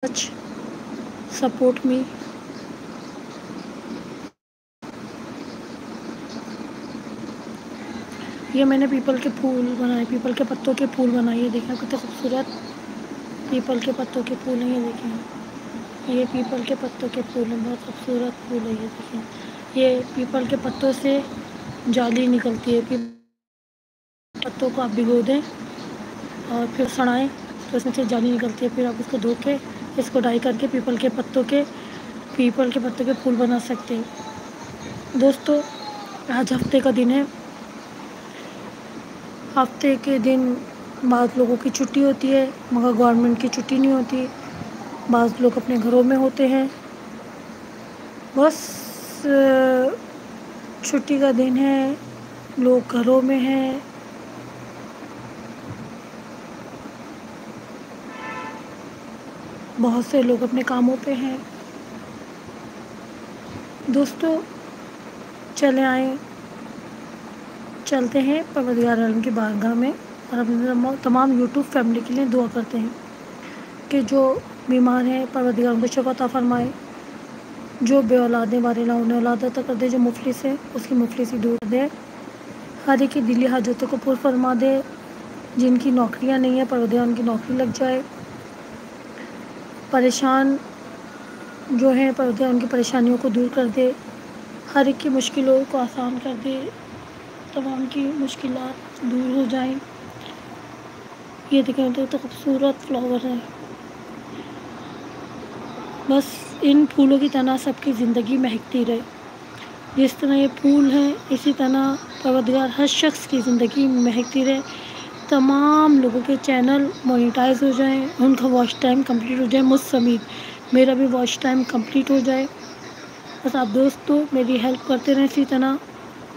much support me. ये मैंने people के फूल बनाए, पीपल के पत्तों के फूल बनाए। ये देखें कितने खूबसूरत पीपल के पत्तों के फूल हैं। ये देखें, ये पीपल के पत्तों के फूल हैं, बहुत खूबसूरत फूल है। ये देखें, ये पीपल के पत्तों से जाली निकलती है। पत्तों को आप भिगो दें और फिर सड़ाएं तो इसमें से जाली निकलती है। फिर आप इसको धो के इसको डाई करके पीपल के पत्तों के फूल बना सकते हैं। दोस्तों, आज हफ्ते का दिन है। हफ्ते के दिन बाद लोगों की छुट्टी होती है, मगर गवर्नमेंट की छुट्टी नहीं होती। बाद लोग अपने घरों में होते हैं। बस छुट्टी का दिन है, लोग घरों में हैं। बहुत से लोग अपने कामों पे हैं। दोस्तों, चलते हैं परवरदिगार आलम की बारगाह में और अपने तमाम यूट्यूब फैमिली के लिए दुआ करते हैं कि जो बीमार हैं परवरदिगार उनको शिफा अता फरमाए, जो बे औलादे वाले ना उन्हें औलाद अता कर दे, जो मुफलिस है उसकी मुफलिसी दूर कर दे, हर एक की दिली हाजतों को पूरा फरमा दे। जिनकी नौकरियां नहीं है परवरदिगार उनकी नौकरी लग जाए। परेशान जो हैं परवरदिगार उनकी परेशानियों को दूर कर दे, हर एक की मुश्किलों को आसान कर दे, तमाम की मुश्किलात दूर हो जाएं। ये देखें तो खूबसूरत फ्लावर है। बस इन फूलों की तरह सबकी ज़िंदगी महकती रहे। जिस तरह ये फूल हैं इसी तरह परवरदिगार हर शख्स की ज़िंदगी महकती रहे। तमाम लोगों के चैनल मोनेटाइज हो जाएं, उनका वॉच टाइम कंप्लीट हो जाए, मुझ समेत मेरा भी वॉच टाइम कंप्लीट हो जाए। बस आप दोस्तों मेरी हेल्प करते रहें इसी तरह,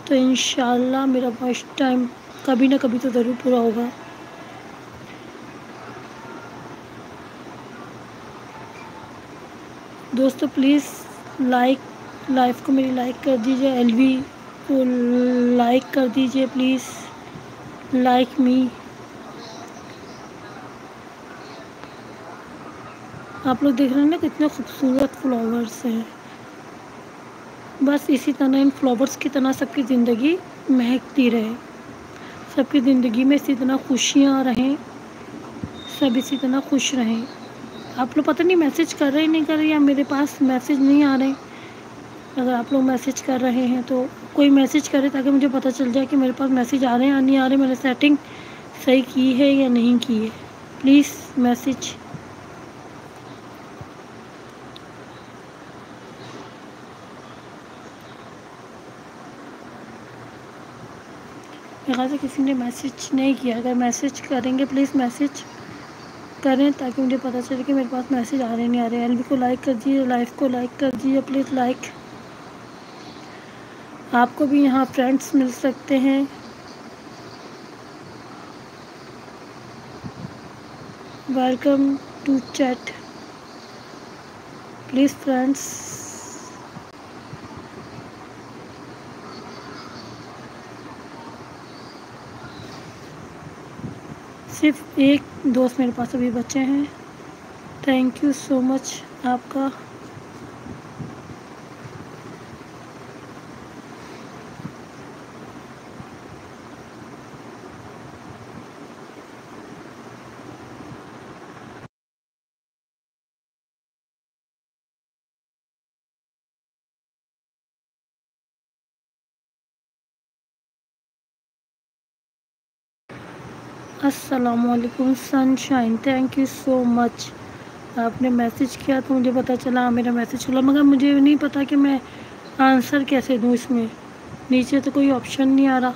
तो इंशाअल्लाह मेरा वॉच टाइम कभी ना कभी तो ज़रूर पूरा होगा। दोस्तों प्लीज़ लाइव को मेरी लाइक कर दीजिए, एलवी को लाइक कर दीजिए प्लीज़, लाइक मी। आप लोग देख रहे हैं ना कितने खूबसूरत फ्लावर्स हैं। बस इसी तरह इन फ्लावर्स की तरह सबकी ज़िंदगी महकती रहे, सबकी ज़िंदगी में इसी तरह खुशियाँ रहें, सब इसी तरह खुश रहें। आप लोग पता नहीं मैसेज कर रहे नहीं कर रहे, या मेरे पास मैसेज नहीं आ रहे। अगर आप लोग मैसेज कर रहे हैं तो कोई मैसेज करे ताकि मुझे पता चल जाए कि मेरे पास मैसेज आ रहे हैं या नहीं आ रहे, मैंने सेटिंग सही की है या नहीं की है। Please message. मेरे ख्याल से किसी ने मैसेज नहीं किया। अगर मैसेज करेंगे प्लीज़ मैसेज करें ताकि मुझे पता चले कि मेरे पास मैसेज आ रहे नहीं आ रहे। एलबी को लाइक कर दीजिए, लाइव को लाइक कर दीजिए प्लीज़ लाइक। आपको भी यहाँ फ्रेंड्स मिल सकते हैं। Welcome to chat please friends. सिर्फ एक दोस्त मेरे पास अभी बचे हैं। थैंक यू सो मच आपका। अस्सलामुअलैकुम sunshine, thank you so much. आपने मैसेज किया तो मुझे पता चला, मेरा मैसेज खुला, मगर मुझे नहीं पता कि मैं आंसर कैसे दूँ। इसमें नीचे तो कोई ऑप्शन नहीं आ रहा।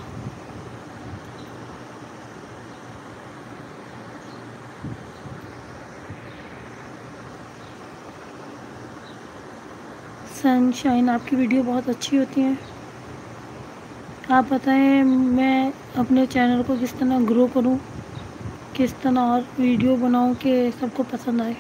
सनशाइन, आपकी वीडियो बहुत अच्छी होती हैं। आप बताएं मैं अपने चैनल को किस तरह ग्रो करूं, किस तरह और वीडियो बनाऊं कि सबको पसंद आए।